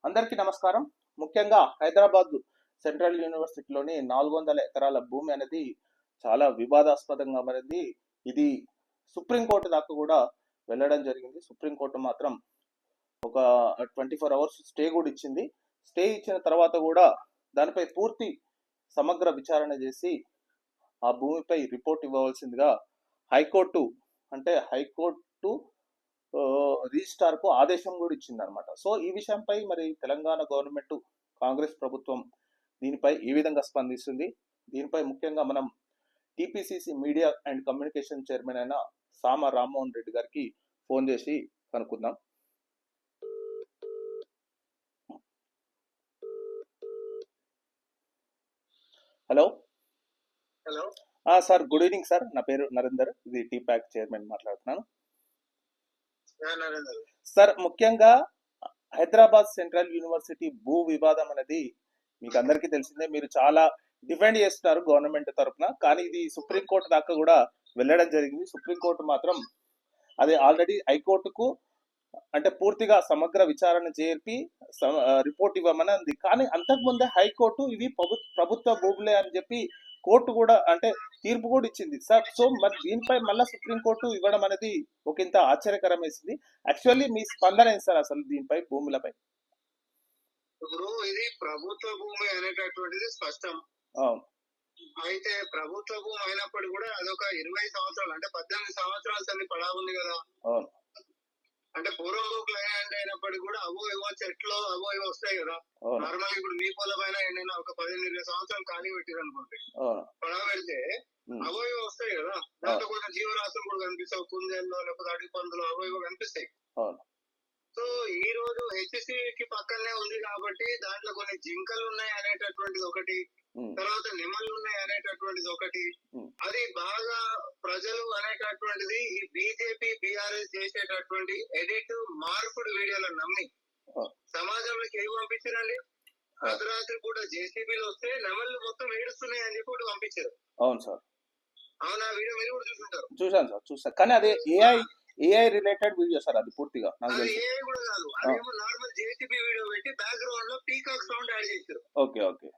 అందరికీ నమస్కారం. ముఖ్యంగా హైదరాబాద్ సెంట్రల్ యూనివర్సిటీలోని 400 ఎకరాల భూమి అనేది చాలా వివాదాస్పదంగా మారింది. ఇది సుప్రీంకోర్టు దాకా కూడా వెళ్ళడం జరిగింది. సుప్రీంకోర్టు మాత్రం ఒక 24 అవర్స్ స్టే కూడా ఇచ్చింది. స్టే ఇచ్చిన తర్వాత కూడా దానిపై పూర్తి సమగ్ర విచారణ చేసి ఆ భూమిపై రిపోర్ట్ ఇవ్వవలసిందిగా హైకోర్టు హైకోర్టు రిజిస్ట్రార్ కు ఆదేశం కూడా ఇచ్చింది అనమాట. సో ఈ విషయంపై మరి తెలంగాణ గవర్నమెంట్, కాంగ్రెస్ ప్రభుత్వం దీనిపై ఏ విధంగా స్పందిస్తుంది? దీనిపై ముఖ్యంగా మనం TPCC media and communication chairman అయిన సామ రామ్మోహన్ రెడ్డి గారికి ఫోన్ చేసి కనుక్కుందాం. Hello. Hello sir, good evening sir. నా పేరు నరేందర్, ఇది టీ ప్యాక్ చైర్మన్ మాట్లాడుతున్నాను సార్. ముఖ్యంగా హైదరాబాద్ సెంట్రల్ యూనివర్సిటీ భూ వివాదం అనేది మీకు అందరికీ తెలిసిందే. మీరు చాలా డిఫెండ్ చేస్తున్నారు గవర్నమెంట్ తరఫున, కానీ ఇది సుప్రీంకోర్టు దాకా కూడా వెళ్ళడం జరిగింది. సుప్రీంకోర్టు మాత్రం అది ఆల్రెడీ హైకోర్టుకు పూర్తిగా సమగ్ర విచారణ చేపి రిపోర్ట్ ఇవ్వమని అంది. కానీ అంతకుముందే హైకోర్టు ఇవి ప్రభుత్వ భూములే అని చెప్పి కోర్టు కూడా తీర్పు కూడా ఇచ్చింది సార్. సో మరి దీనిపై మళ్ళీ సుప్రీంకోర్టు ఇవ్వడం అనేది ఒక ఇంత ఆశ్చర్యకరం వేసింది. యాక్చువల్లీ మీ స్పందన ఏంటి సార్ అసలు దీనిపై, భూములపై? ఇప్పుడు ఇది ప్రభుత్వ భూమి అనేటటువంటిది స్పష్టం. అయితే ప్రభుత్వ భూమి అయినప్పుడు కూడా అదొక 20 సంవత్సరాలు 18 సంవత్సరాల తల్లి పడా ఉంది కదా. పూర్వం భూములు అయినప్పటికీ కూడా అవో ఏవో చెట్లు అవో ఏవో వస్తాయి కదా. నార్మల్ ఇప్పుడు మీ పొలం పైన ఏదైనా ఒక 15-20 సంవత్సరాలు ఖాళీ పెట్టిరు అనుకోండి, పడవ పెడితే అవో ఏవో వస్తాయి కదా. దాంట్లో కొంచెం జీవరాశులు కూడా కనిపిస్తాయి, కుందేళ్ళు లేకపోతే అడవి పందులు అవో ఏవో కనిపిస్తాయి. సో ఈ రోజు హెచ్సికి పక్కనే ఉంది కాబట్టి దాంట్లో కొన్ని జింకలు ఉన్నాయి అనేటటువంటిది ఒకటి, తర్వాత నెమళ్ళు ఉన్నాయి అనేటటువంటిది ఒకటి. అది బాగా ప్రజలు అనేటటువంటిది ఈ బీజేపీ బీఆర్ఎస్ చేసేటటువంటి ఎడిట్ మార్పుడు వీడియోలను నమ్మి సమాజంలోకి ఏమి పంపించారండి. అర్ధరాత్రి కూడా జేసీబీలు వస్తే నెమళ్ళు మొత్తం ఏడుస్తున్నాయి అని చెప్పి ఒకటి పంపించారు. అవును సార్, అవునా? వీడియో మీరు కూడా చూసుంటారు. చూసాను సార్, చూసాను. కానీ అదే ఏఐ రిలేటెడ్ వీడియో సార్, అది పూర్తిగా ఏఐ కూడా కాదు. అదేమో నార్మల్ జేసీబీ వీడియో పెట్టి బ్యాక్గ్రౌండ్ లో పీకాక్ సౌండ్ యాడ్ చేశారు. Okay okay.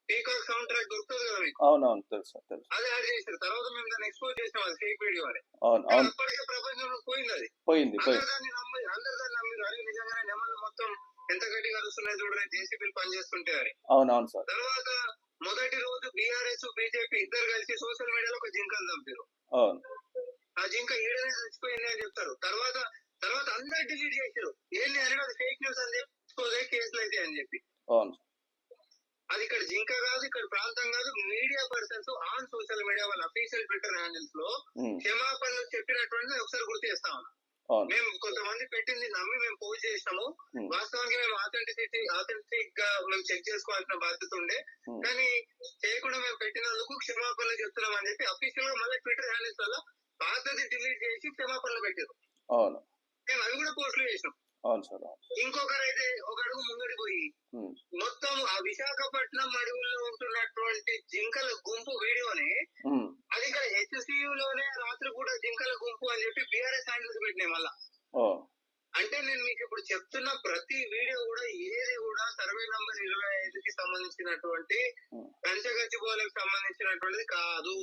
Peacock sound track దొరుకుతుంది కదా మీకు. అవునవును, తెలుసు తెలుసు. అది యాడ్ చేశారు. తర్వాత మేము దాన్ని ఎక్స్పోజ్ చేసాం, అది ఫేక్ వీడియో అని. అవును, అప్పటికే ప్రపంచంలో పోయింది అది. అందరు దాన్ని నమ్మి అరే నిజంగానే నెమళ్ళు మొత్తం ఎంత గట్టిగా అరుస్తున్నాయి చూడండి జేసీబీలు పనిచేస్తుంటే అని. అవునవును సార్. తర్వాత మొదటి రోజు బీఆర్ఎస్ బీజేపీ ఇద్దరు కలిసి సోషల్ మీడియాలో ఒక జింకను చంపారు. ఆ జింక ఈడనే చచ్చిపోయింది అని చెప్తారు. తర్వాత అందరు డిలీట్ చేశారు. ఏంటి అని అది ఫేక్ న్యూస్ అని చెప్పి కేసులు అయితే అని చెప్పి. అది ఇక్కడ జింక కాదు, ఇక్కడ ప్రాంతం కాదు. Media persons on social media వాళ్ళ అఫీషియల్ ట్విట్టర్ హ్యాండిల్స్ లో క్షమాపణలు చెప్పినటువంటి ఒకసారి గుర్తు చేస్తా ఉన్నాం. మేము కొంతమంది పెట్టింది నమ్మి మేము పోస్ట్ చేసినాము. వాస్తవానికి మేము ఆథెంటిక్ గా మేము చెక్ చేసుకోవాల్సిన బాధ్యత ఉండే, కానీ చేయకుండా మేము పెట్టినందుకు క్షమాపణలు చెప్తున్నాం అని చెప్పి అఫీషియల్ గా మళ్ళీ ట్విట్టర్ హ్యాండిల్స్ వల్ల పాతది డిలీట్ చేసి క్షమాపణలు పెట్టారు. మేము అవి కూడా పోస్టులు చేసినాం. ఇంకొకరైతే ఒక అడుగు ముంగడి పోయి మొత్తం ఆ విశాఖపట్నం అడవుల్లో ఉంటున్నటువంటి జింకల గుంపు వీడియోని అది ఇక్కడ హెచ్సియులోనే రాత్రి కూడా జింకల గుంపు అని చెప్పి బీఆర్ఎస్ హ్యాండిల్స్ పెట్టినాయి మళ్ళా. నేను మీకు ఇప్పుడు చెప్తున్న ప్రతి వీడియో కూడా ఏది కూడా సర్వే నంబర్ 25కి సంబంధించినటువంటి పంచగచ్చిబోలకు సంబంధించినటువంటిది కాదు.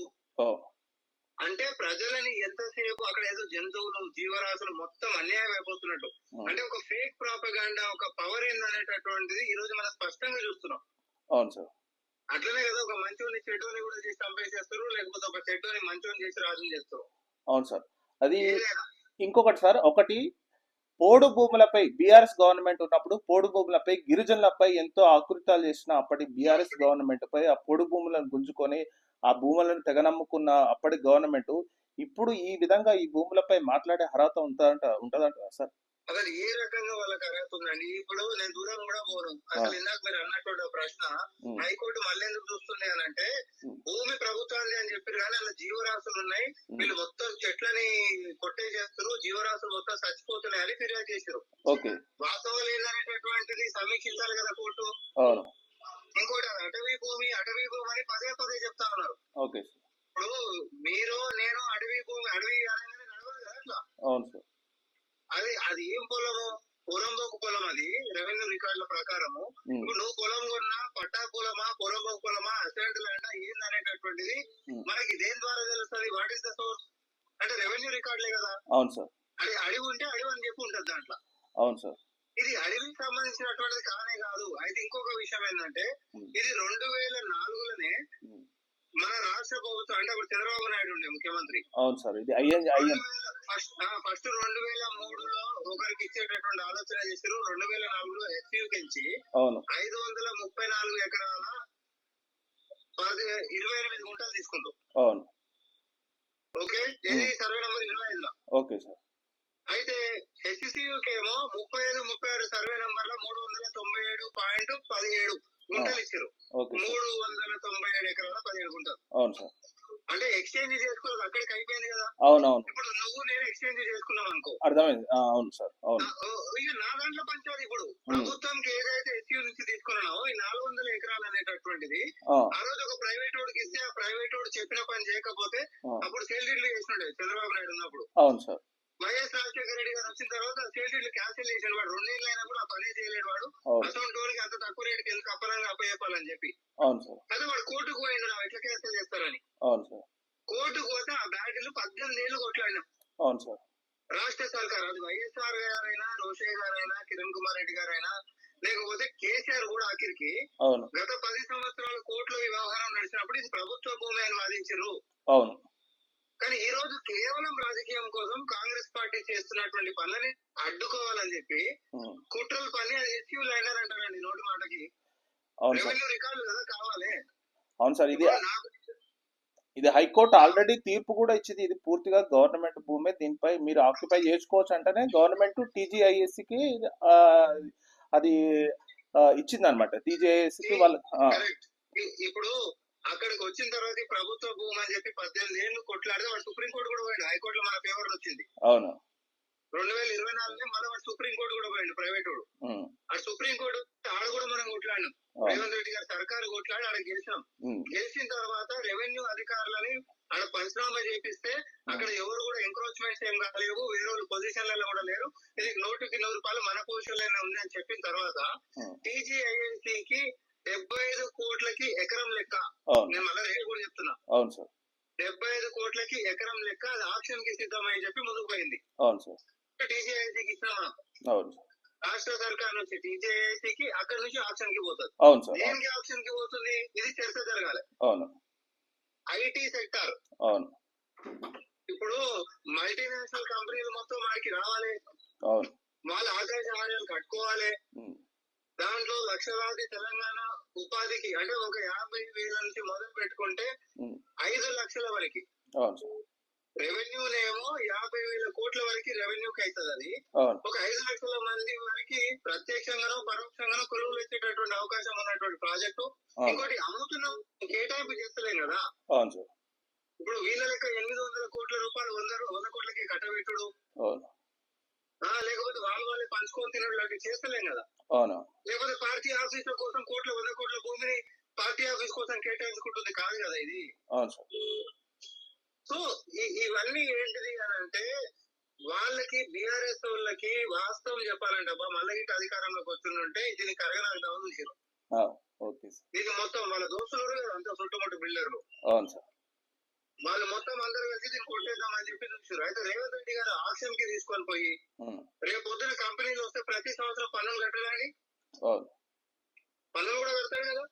ప్రజలని ఎంతసేపు అక్కడ ఏదో జంతువులు జీవరాశులు మొత్తం అన్యాయం అయిపోతున్నట్టు ఒక ఫేక్ ప్రాపగాండా, ఒక పవర్ ఏందనేటటువంటిది ఈ రోజు మనం స్పష్టంగా చూస్తున్నాం. అవును సార్. అట్లనే కదా ఒక మంచోని చెడుని కూడా చేసి చంపేసేస్తారు, లేకపోతే ఒక చెడుని మంచోని చేసి రాజుని చేస్తారు. అవును సార్. అది ఇంకొకటి సార్, ఒకటి పోడు భూములపై బీఆర్ఎస్ గవర్నమెంట్ ఉన్నప్పుడు పోడు భూములపై గిరిజనులపై ఎంతో ఆకృతాలు చేసిన అప్పటి బీఆర్ఎస్ గవర్నమెంట్ పై ఆ పొడు భూములను గుంజుకొని ఆ భూములను తెగనమ్ముకున్న అప్పటి గవర్నమెంట్ ఇప్పుడు ఈ విధంగా ఈ భూములపై మాట్లాడే అర్హత ఉంటదంట సార్? అసలు ఏ రకంగా వాళ్ళకి అర్హత ఉందండి? ఇప్పుడు నేను దూరం కూడా పోను. అసలు ఇందాక మీరు అన్నటువంటి ప్రశ్న హైకోర్టు మళ్ళీ ఎందుకు చూస్తుంది అని అంటే, భూమి ప్రభుత్వాన్ని అని చెప్పారు కానీ అలా జీవరాశులు ఉన్నాయి, వీళ్ళు మొత్తం చెట్లని కొట్టేసేస్తారు, జీవరాశులు మొత్తం చచ్చిపోతున్నాయి అని ఫిర్యాదు చేశారు. వాస్తవాలు ఏంటనేటటువంటిది సమీక్షించాలి కదా కోర్టు. ఇంకోటి అటవీ భూమి అని పదే చెప్తా ఉన్నారు. ఇప్పుడు మీరు నేను అడవి భూమి అనగానే నడవదు కదా అట్లా. అది ఏం పొలము? పొలంబోకు పొలం అది రెవెన్యూ రికార్డుల ప్రకారము. ఇప్పుడు నువ్వు పొలం కొన్నా పట్టా పొలమా పొలంబోకు పొలమా అసైన్డ్ ల్యాండ్ ఏంది అనేటటువంటిది మనకి దేని ద్వారా తెలుస్తుంది? వాట్ ఈస్ ద సోర్స్ అంటే రెవెన్యూ రికార్డులే కదా. అవును సార్. అది అడివి ఉంటే అడివి అని చెప్పి ఉంటది దాంట్లో. అవును సార్. ఇది అడవికి సంబంధించినటువంటిది కానే కాదు. అయితే ఇంకొక విషయం ఏంటంటే ఇది 2004లోనే మన రాష్ట్ర ప్రభుత్వం అంటే అప్పుడు చంద్రబాబు నాయుడు ఉండే ముఖ్యమంత్రి. అవును సార్. ఇది ఫస్ట్ 2003లో ఒకరికి ఇచ్చేటటువంటి ఆలోచన చేశారు. 2004లో ఎస్యూకించి 534 ఎకరాల 28 గుంటలు తీసుకుంటాం. అవును. ఓకే, ఇది సర్వే నెంబర్ 25లో. Okay sir. అయితే హెచ్సియుకేమో 35-36 సర్వే నెంబర్లో 397.17 గుంటలు ఇచ్చారు. 397 ఎకరాల 17 గుంటలు. అవును సార్. అంటే ఎక్స్చేంజ్ చేసుకోవాలి, అక్కడికి అయిపోయింది కదా. అవునవును. ఇప్పుడు నువ్వు నేను ఎక్స్చేంజ్ చేసుకున్నాం అనుకో. అర్థమైంది. అవును సార్. అవును. ఇక నా దాంట్లో పంచాలి. ఇప్పుడు ప్రభుత్వంకి ఏదైతే ఎస్యూ నుంచి తీసుకున్నానో ఈ 400 ఎకరాలు అనేటటువంటిది ఆ రోజు ఒక ప్రైవేట్ వాడికి ఇస్తే ఆ ప్రైవేట్ వాడు చెప్పిన పని చేయకపోతే అప్పుడు సేల్ డీడ్లు చేసినాడు చంద్రబాబు నాయుడు ఉన్నప్పుడు. అవును సార్. వైఎస్ రాజశేఖర రెడ్డి గారు వచ్చిన తర్వాత సేల్ డీడ్లు క్యాన్సిల్ చేసాడు. వాడు 2 ఏళ్ళు అయినా కూడా ఆ పనే చేయలేడు. వాడు అసలు టోల్కి అంత తక్కువ రేటుకి ఎందుకు అప్పనంగా అప్పచెప్పాలని చెప్పి. అవును సార్. అదే వాడు కోర్టుకు పోయిండు ఎట్లా క్యాన్సిల్ చేస్తారని. అవును సార్. కోర్టుకు పోతే ఆ బ్యాటిల్ 18 ఏళ్ళు కొట్లాడినాం. అవును సార్. రాష్ట్ర సర్కార్ అది వైఎస్ఆర్ గారైనా రోషయ్య గారైనా కిరణ్ కుమార్ రెడ్డి గారైనా లేకపోతే కేసీఆర్ కూడా ఆఖరికి గత 10 సంవత్సరాల కోర్టులో ఈ వ్యవహారం నడిచినప్పుడు ఇది ప్రభుత్వ భూమి అని వాదించారు. అవును. కానీ ఈ రోజు కేవలం రాజకీయం కోసం కాంగ్రెస్ పార్టీ చేస్తున్నటువంటి పనులని అడ్డుకోవాలని చెప్పి కుట్రలు పని అది ఎస్యూ ల్యాండ్ అని అంటారండి నోటి మాటకి. రెవెన్యూ రికార్డులు కదా కావాలి. అవును సార్. ఇది హైకోర్టు ఆల్రెడీ తీర్పు కూడా ఇచ్చింది. ఇది పూర్తిగా గవర్నమెంట్ భూమే, దీనిపై మీరు ఆక్యుపై చేసుకోవచ్చు అంటేనే గవర్నమెంట్ టీజీఐఎస్సికి అది ఇచ్చింది అనమాట. టీజీఐఎస్సికి వాళ్ళు ఇప్పుడు అక్కడికి వచ్చిన తర్వాత ప్రభుత్వ భూమి అని చెప్పి 18 ఏళ్ళు కొట్లాడితే వాడు సుప్రీంకోర్టు కూడా పోయింది. హైకోర్టులో మన ఫేవర్ వచ్చింది. అవును. 2024 మళ్ళీ వాడు సుప్రీంకోర్టు కూడా పోయింది ప్రైవేట్ వాడు. ఆ సుప్రీంకోర్టు ఆడ కూడా మనం కొట్లాడినాం. రేవంత్ రెడ్డి గారి సర్కారు కొట్లాడి ఆడ గెలిచాం. గెలిచిన తర్వాత రెవెన్యూ అధికారులని ఆడ పంచనామా చేపిస్తే అక్కడ ఎవరు కూడా ఎంక్రోచ్మెంట్స్ ఏం కాలేవు, వేరే వాళ్ళు పొజిషన్లలో కూడా లేరు. ఇది 100కి 100 రూపాయలు మన పొజిషన్లోనే ఉంది అని చెప్పిన తర్వాత టీజీఐఎన్సీకి 75 కోట్లకి ఎకరం లెక్క. నేను మళ్ళీ రేటు కూడా చెప్తున్నా. 75 కోట్లకి ఎకరం లెక్క అది ఆప్షన్ కి సిద్ధమని చెప్పి ముందుకు పోయింది. టీజీఐసీకి ఇచ్చినా మనం. రాష్ట్ర సర్కార్ నుంచి టీజీఐసీకి అక్కడ నుంచి ఆప్షన్ కి పోతుంది. దేనికి ఆప్షన్ కి పోతుంది? ఇది చర్చ జరగాలి. ఐటీ సెక్టార్ ఇప్పుడు మల్టీనేషనల్ కంపెనీలు మొత్తం మనకి రావాలి. వాళ్ళ ఆదాయ సహాయాలు కట్టుకోవాలి. దాంట్లో లక్షలాది తెలంగాణ ఉపాధికి అంటే ఒక 50,000 నుంచి మొదలు పెట్టుకుంటే 5 లక్షల వరకు రెవెన్యూనేమో 50,000 కోట్ల వరకు రెవెన్యూకి అవుతుంది. అది ఒక 5 లక్షల మంది వరకు ప్రత్యక్షంగానో పరోక్షంగానో కొలువులు వచ్చేటటువంటి అవకాశం ఉన్నటువంటి ప్రాజెక్టు. ఇంకోటి అమ్ముతున్నాం, కేటాయింపు చేస్తలేం కదా. ఇప్పుడు వీళ్ళ లెక్క 800 కోట్ల రూపాయలు 100 కోట్లకి కట్టబెట్టుడు లేకపోతే వాళ్ళే పంచుకొని తినడు లాంటివి చేస్తలేం కదా. లేకపోతే పార్టీ ఆఫీసుల కోసం 100 కోట్ల భూమిని పార్టీ ఆఫీస్ కోసం కేటాయించుకుంటుంది కాదు కదా ఇది. సో ఇవన్నీ ఏంటిది అని అంటే వాళ్ళకి బీఆర్ఎస్ వాళ్ళకి వాస్తవం చెప్పాలంటే అబ్బా మళ్ళీ ఇటు అధికారంలోకి వస్తుందంటే దీన్ని కరగనాలు చూసారు. ఇది మొత్తం వాళ్ళ దోస్తులు అంతా చుట్టుముట్టు బిల్డర్లు వాళ్ళు మొత్తం అందరూ కలిసి దీన్ని కొట్టేద్దామని చెప్పి చూసారు. అయితే రేవంత్ రెడ్డి గారు ఆప్షన్ కి తీసుకొని పోయి రేపు పొద్దున కంపెనీలు వస్తే ప్రతి సంవత్సరం పన్నులు కట్టడానికి పన్నులు కూడా కడతాడు కదా.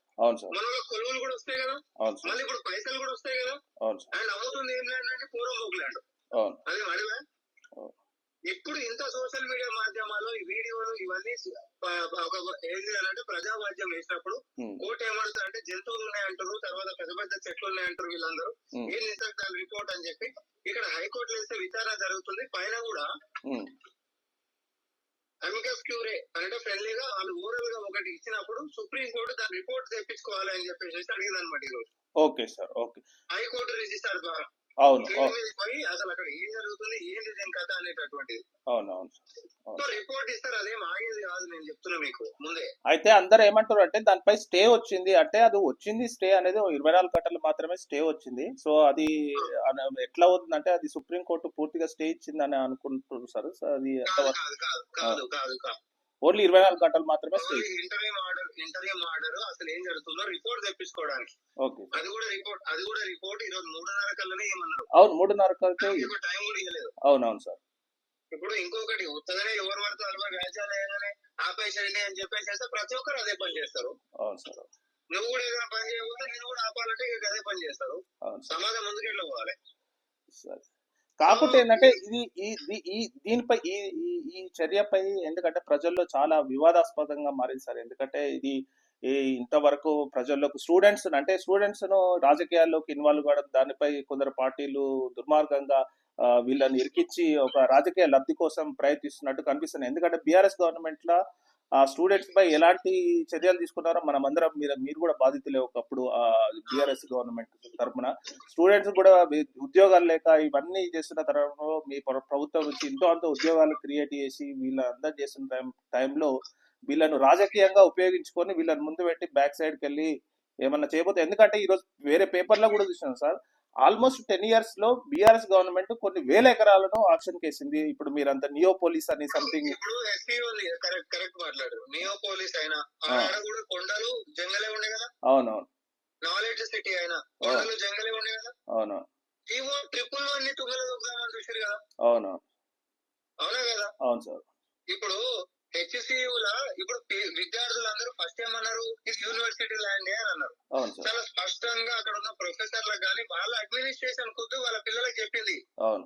మనలో కొలువులు కూడా వస్తాయి కదా. మళ్ళీ ఇప్పుడు పైసలు కూడా వస్తాయి కదా. అండ్ అమ్ముతుంది ఏం ల్యాండ్ అంటే పూర్వం ల్యాండ్. అది అడివా. ఇప్పుడు ఇంత సోషల్ మీడియా మాధ్యమాల్లో ఈ వీడియోలు ఇవన్నీ ఏంటి అంటే ప్రజావాద్యం వేసినప్పుడు కోర్టు ఏమంటారు అంటే జంతువులు ఉన్నాయంటారు, తర్వాత పెద్ద పెద్ద చెట్లు ఉన్నాయంటారు. వీళ్ళందరూ ఏం చేస్తారు దాని రిపోర్ట్ అని చెప్పి ఇక్కడ హైకోర్టులో వేస్తే విచారణ జరుగుతుంది. పైన కూడా అమికస్ క్యూరే అంటే ఫ్రెండ్లీగా వాళ్ళు ఓవరాల్ గా ఒకటి ఇచ్చినప్పుడు సుప్రీం కోర్టు దాని రిపోర్ట్ తెప్పించుకోవాలి అని చెప్పేసి అడిగింది అనమాట ఈరోజు. హైకోర్టు రిజిస్టర్ ద్వారా పోయి అసలు అక్కడ ఏం జరుగుతుంది ఏంటి దీని కథ అనేటటువంటిది రిపోర్ట్ ఇస్తారు. అదేం ఆగేది కాదు, నేను చెప్తున్నా మీకు ముందే. అయితే అందరు ఏమంటారు అంటే దానిపై స్టే వచ్చింది అంటే అది వచ్చింది స్టే అనేది 24 గంటలు మాత్రమే స్టే వచ్చింది. సో అది ఎట్లా అవుతుందంటే అది సుప్రీం కోర్టు పూర్తిగా స్టే ఇచ్చిందని అనుకుంటున్నారు సార్. అది కాదు ఓన్లీ 24 గంటలు మాత్రమే స్టే. ఇంటర్వ్యూ ఆర్డర్ అసలు ఏం జరుగుతుందో రిపోర్ట్ తెప్పించుకోవడానికి. ఓకే. అది కూడా రిపోర్ట్ ఈ రోజు 3:30 కల్లానే ఏమన్నారు. అవును 3:30 టైం కూడా ఇవ్వలేదు. అవునవును సార్. ఇప్పుడు ఇంకొకటి ఉత్తగానే ఎవరు పడితే అలవా వ్యాఖ్యలు వేయగానే ఆపేసేయండి అని చెప్పేసి ప్రతి ఒక్కరు అదే పని చేస్తారు. అవును సార్. నువ్వు కూడా ఏదైనా పని చేయకపోతే నేను కూడా ఆపాలంటే ఇక అదే పని చేస్తారు. సమాజం ముందుకెళ్ళి పోవాలి. కాకపోతే ఏంటంటే దీనిపై ఈ చర్యపై ఎందుకంటే ప్రజల్లో చాలా వివాదాస్పదంగా మారింది సార్. ఎందుకంటే ఇది ఇంతవరకు ప్రజల్లోకి స్టూడెంట్స్ ను రాజకీయాల్లోకి ఇన్వాల్వ్ కావడం, దానిపై కొందరు పార్టీలు దుర్మార్గంగా వీళ్ళని ఇరికించి ఒక రాజకీయ లబ్ధి కోసం ప్రయత్నిస్తున్నట్టు కనిపిస్తుంది. ఎందుకంటే బీఆర్ఎస్ గవర్నమెంట్ లో స్టూడెంట్స్ పై ఎలాంటి చర్యలు తీసుకున్నారో మనం అందరం మీరు కూడా బాధితులే. ఒకప్పుడు బీఆర్ఎస్ గవర్నమెంట్ తరఫున స్టూడెంట్స్ కూడా ఉద్యోగాలు లేక ఇవన్నీ చేస్తున్న తరంలో మీ ప్రభుత్వం నుంచి అంత ఉద్యోగాలు క్రియేట్ చేసి వీళ్ళందరూ చేస్తున్న టైంలో వీళ్ళను రాజకీయంగా ఉపయోగించుకొని వీళ్ళని ముందు పెట్టి బ్యాక్ సైడ్కి వెళ్ళి ఏమన్నా చేయబోతే, ఎందుకంటే ఈరోజు వేరే పేపర్లో కూడా చూసినాం సార్, ఆల్మోస్ట్ 10 years లో బీఆర్ఎస్ గవర్నమెంట్ కొన్ని వేల ఎకరాలను ఆప్షన్ కేసింది. ఇప్పుడు మీరంతా నియోపోలిస్ అని సంథింగ్. ఇప్పుడు కరెక్ట్ మాట్లాడారు. నియోపోలిస్ అయినా కూడా కొండలు జంగలే ఉండే కదా. అవునవును. నాలెడ్జ్ సిటీ అయినా కొండలు జంగలే ఉండే కదా. అవునవును. ఇవో 111 తుంగలు దొక్కుదామని చూసారు కదా. అవునవును. అవునా కదా. అవును సార్. ఇప్పుడు హెచ్సియులా ఇప్పుడు విద్యార్థులందరూ ఫస్ట్ ఏమన్నారు, ఇది యూనివర్సిటీ ల్యాండ్ అని అన్నారు. చాలా స్పష్టంగా అక్కడ ఉన్న ప్రొఫెసర్లకు కానీ వాళ్ళ అడ్మినిస్ట్రేషన్ కొద్ది వాళ్ళ పిల్లలకు చెప్పింది.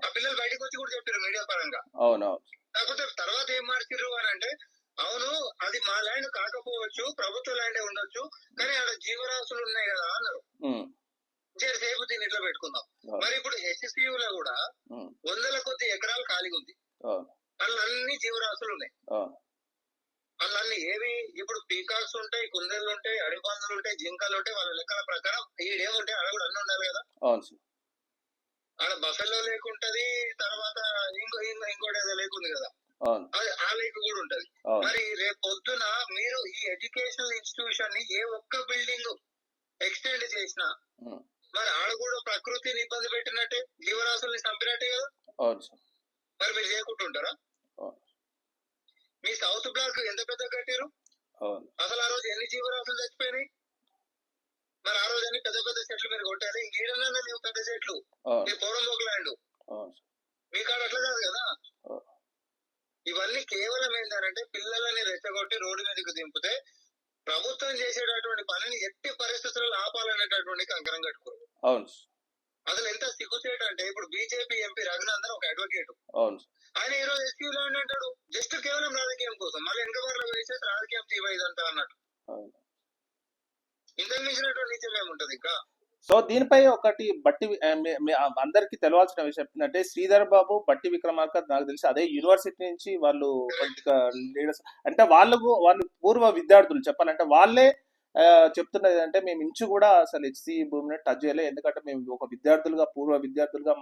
ఆ పిల్లలు బయటకు వచ్చి కూడా చెప్పారు మీడియా పరంగా. కాకపోతే తర్వాత ఏం మార్చారు అని అంటే, అవును అది మా ల్యాండ్ కాకపోవచ్చు, ప్రభుత్వ ల్యాండే ఉండొచ్చు, కానీ అక్కడ జీవరాశులు ఉన్నాయి కదా అన్నారు. సేపు దీన్ని ఇట్లా పెట్టుకుందాం. మరి ఇప్పుడు హెచ్సియులో కూడా 100 కొద్ది ఎకరాలు ఖాళీగా ఉంది. అన్ని జీవరాశులు ఉన్నాయి. అన్నీ ఏవి ఇప్పుడు పీకాక్స్ ఉంటాయి, కుందేళ్ళు ఉంటాయి, అడిపందులు ఉంటాయి, జింకలు ఉంటాయి. వాళ్ళ లెక్కల ప్రకారం ఈడేముంటాయి ఆడ కూడా అన్ని ఉండాలి కదా. ఆడ బఫెల్లో లేకుంటది, తర్వాత ఇంకోటి ఏదో లేకుంది కదా, అది ఆ లేక్ కూడా ఉంటది. మరి రేపు పొద్దున మీరు ఈ ఎడ్యుకేషనల్ ఇన్స్టిట్యూషన్ ని ఏ ఒక్క బిల్డింగ్ ఎక్స్టెండ్ చేసినా మరి ఆడ కూడా ప్రకృతిని ఇబ్బంది పెట్టినట్టే, జీవరాశుల్ని చంపినట్టే కదా. మరి మీరు చేయకుంటుంటారా? మీ సౌత్ బ్లాక్ ఎంత పెద్ద కట్టారు అసలు? ఆ రోజు ఎన్ని జీవరాశులు చచ్చిపోయినాయి? మరి ఆ రోజు అన్ని పెద్ద పెద్ద చెట్లు మీరు కొట్టారు. ఇంకేడన్నా లేవు పెద్ద చెట్లు. మీ పోరంబోక్ ల్యాండ్ మీ కాడ అట్లా కాదు కదా. ఇవన్నీ కేవలం ఏంటంటే పిల్లలని రెచ్చగొట్టి రోడ్డు మీదకి దింపితే ప్రభుత్వం చేసేటటువంటి పనిని ఎట్టి పరిస్థితుల్లో ఆపాలనేటటువంటి కంకరం కట్టుకోరు. అసలు ఎంత సిగ్గుచేటంటే ఇప్పుడు బీజేపీ ఎంపీ రఘునందన్ ఒక అడ్వకేట్, ఆయన ఈ రోజు ఎస్క్యూ ల్యాండ్ అంటాడు జస్ట్ కేవలం రాజకీయం కోసం. మళ్ళీ వెనక బార్లో వేసేసి రాజకీయం తీవైదంతా అన్నట్టు. ఇంతకు మించినటువంటి నిజం ఏముంటది ఇంకా. సో దీనిపై ఒకటి బట్టి అందరికి తెలవాల్సిన విషయం ఏంటంటే, శ్రీధర్ బాబు, బట్టి విక్రమార్క నాకు తెలిసి అదే యూనివర్సిటీ నుంచి వాళ్ళు లీడర్స్ అంటే వాళ్ళు పూర్వ విద్యార్థులు చెప్పాలంటే వాళ్ళే చెప్తున్నది అంటే, మేము ఇంచు కూడా అసలు హెచ్సి భూమిని టచ్ చేయలేదు. ఎందుకంటే మేము ఒక విద్యార్థులుగా పూర్వ విద్యార్థులుగా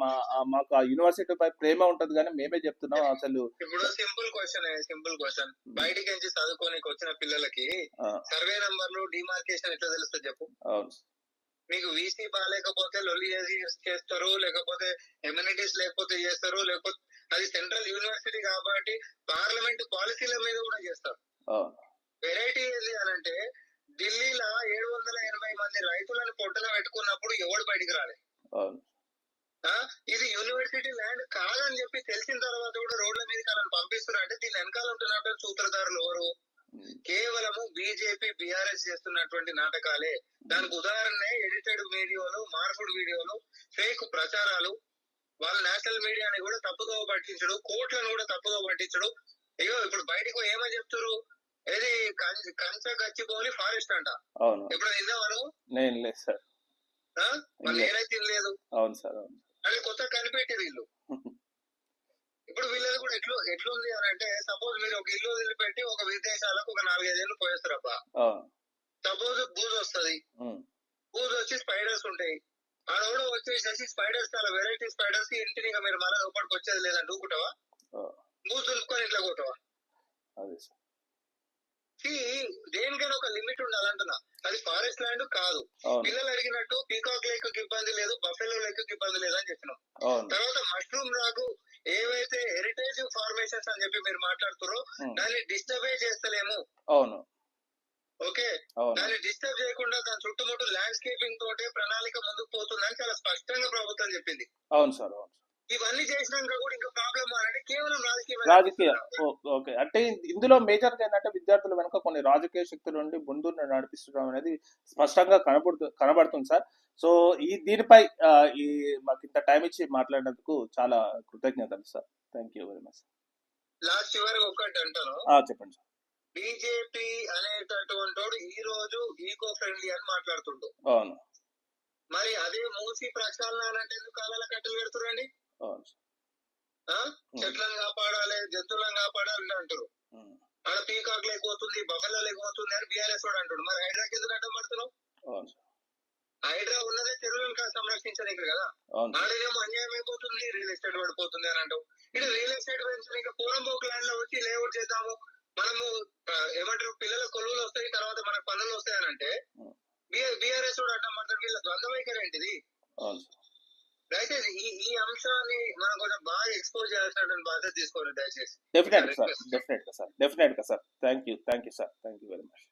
మాకు ఆ యూనివర్సిటీ పై ప్రేమ ఉంటది కానీ మేమే చెప్తున్నాం అసలు. ఇప్పుడు సింపుల్ క్వశ్చన్ బయటికి నుంచి చదువుకోనికి వచ్చిన పిల్లలకి సర్వే నంబర్లు డిమార్కేషన్ ఎట్లా తెలుస్తుంది చెప్పు? మీకు వీసీ బాగాలేకపోతే లొల్లి చేస్తారు, లేకపోతే ఎమ్యూనిటీస్ లేకపోతే చేస్తారు, లేకపోతే అది సెంట్రల్ యూనివర్సిటీ కాబట్టి పార్లమెంట్ పాలసీల మీద కూడా చేస్తారు. వెరైటీ ఏంటి అని అంటే, ఢిల్లీలో 780 మంది రైతులను పొట్టలో పెట్టుకున్నప్పుడు ఎవడు బయటికి రాలే. ఇది యూనివర్సిటీ ల్యాండ్ కాదని చెప్పి తెలిసిన తర్వాత కూడా రోడ్ల మీద వాళ్ళని పంపిస్తున్నారు అంటే దీని వెనకాల ఉంటున్నటువంటి సూత్రధారులు ఎవరు? కేవలము బీజేపీ బీఆర్ఎస్ చేస్తున్నటువంటి నాటకాలే. దానికి ఉదాహరణ ఎడిటెడ్ వీడియోలు, మార్పుడ్ వీడియోలు, ఫేక్ ప్రచారాలు, వాళ్ళ నేషనల్ మీడియాని కూడా తప్పుదో పట్టించడు, కోర్టులను కూడా తప్పుదో పట్టించడు. అయ్యో ఇప్పుడు బయటకు ఏమని చెప్తారు, ఏది కంచ గచ్చిపోలి ఫారెస్ట్ అంట. ఇప్పుడు తిన్నావారు? నేనైతే తినలేదు. అది కొత్త కనిపెట్టారు వీళ్ళు. ఇప్పుడు వీళ్ళది కూడా ఎట్లుంది అని అంటే, సపోజ్ మీరు ఒక ఇల్లు వదిలిపెట్టి ఒక విదేశాలకు ఒక 4-5 ఏళ్ళు పోయేస్తారబ్బా. సపోజ్ బూజు వస్తుంది, బూజు వచ్చి స్పైడర్స్ ఉంటాయి. ఆ రోడ్ వచ్చేసి స్పైడర్స్ చాలా వెరైటీ స్పైడర్స్ ఇంటిని మీరు మళ్ళీ లోపలికి వచ్చేది లేదంటే ఊకుంటావా? బూజు దులుపుకొని ఇంట్లో కొట్టవా? దేనికైనా ఒక లిమిట్ ఉండాలంటున్నా. అది ఫారెస్ట్ ల్యాండ్ కాదు. పిల్లలు అడిగినట్టు పీకాక్ లేక్ ఇబ్బంది లేదు, బఫెలో లేక్ ఇబ్బంది లేదు అని చెప్పినాం. తర్వాత మష్రూమ్ రాకు ఏవైతే హెరిటేజ్ ఫార్మేషన్స్ అని చెప్పి మీరు మాట్లాడుతారో దాన్ని డిస్టర్బే చేస్తలేము. అవును ఓకే, అవును దాన్ని డిస్టర్బ్ చేయకుండా దాని చుట్టుముట్టు ల్యాండ్స్కేపింగ్ తోటే ప్రణాళిక ముందుకు పోతుందని చాలా స్పష్టంగా ప్రభుత్వం చెప్పింది. అవును సార్ అవును. ఇవన్నీ చేసినాక కూడా ఇంకా ప్రాబ్లం అంటే కేవలం రాజకీయ ఓకే. అంటే ఇందులో మేజర్ గా ఏంటంటే విద్యార్థుల వెనుక కొన్ని రాజకీయ శక్తుల నుండి ముందు నడిపిస్తుండడం అనేది స్పష్టంగా కనబడుతుంది సార్. సో దీనిపై ఈ మాకు ఇంత టైం ఇచ్చి మాట్లాడినందుకు చాలా కృతజ్ఞతలు sir. Thank you very much. Last చివరికి ఒకటి అంటాను, చెప్పండి సార్. బీజేపీ అనేటటువంటి ఈ రోజు ఈకో ఫ్రెండ్లీ అని మాట్లాడుతుండు. అవును. మరి అదే మూసి ప్రక్షాళన అంటే ఎందుకు కాలాల కట్టెలు పెడుతురండి? అవును. చెట్లను కాపాడాలి, జంతువులను కాపాడాలి అంటారు. ఆడ పీకాక్ లేకపోతుంది, బఫెల్లో లేకపోతుంది అని బీఆర్ఎస్ వాడు అంటాడు. మరి హైడ్రాకి ఎందుకు అడ్డం పడుతున్నావు? హైడ్రా ఉన్నదే చెరువులను సంరక్షించడానికి కదా. ఆడేమో అన్యాయం అయిపోతుంది, రియల్ ఎస్టేట్ పడిపోతుంది అని అంటావు. ఇక్కడ రియల్ ఎస్టేట్ పెంచడానికి పోరంబోక్ ల్యాండ్ లో వచ్చి లేఅవుట్ చేద్దాము, మనము ఏమంటారు పిల్లల కొలువులు వస్తాయి, తర్వాత మనకు పనులు వస్తాయని అంటే బీఆర్ఎస్ కూడా అడ్డం పడతాడు. వీళ్ళ ద్వంద్వ వైఖరి ఏంటిది? దయచేసి ఈ అంశాన్ని మనం కొంచెం బాగా ఎక్స్పోజ్ చేయాల్సినటువంటి బాధ్యత తీసుకోండి దయచేసి. డెఫినెట్ గా sir. Thank you sir. Thank you very much.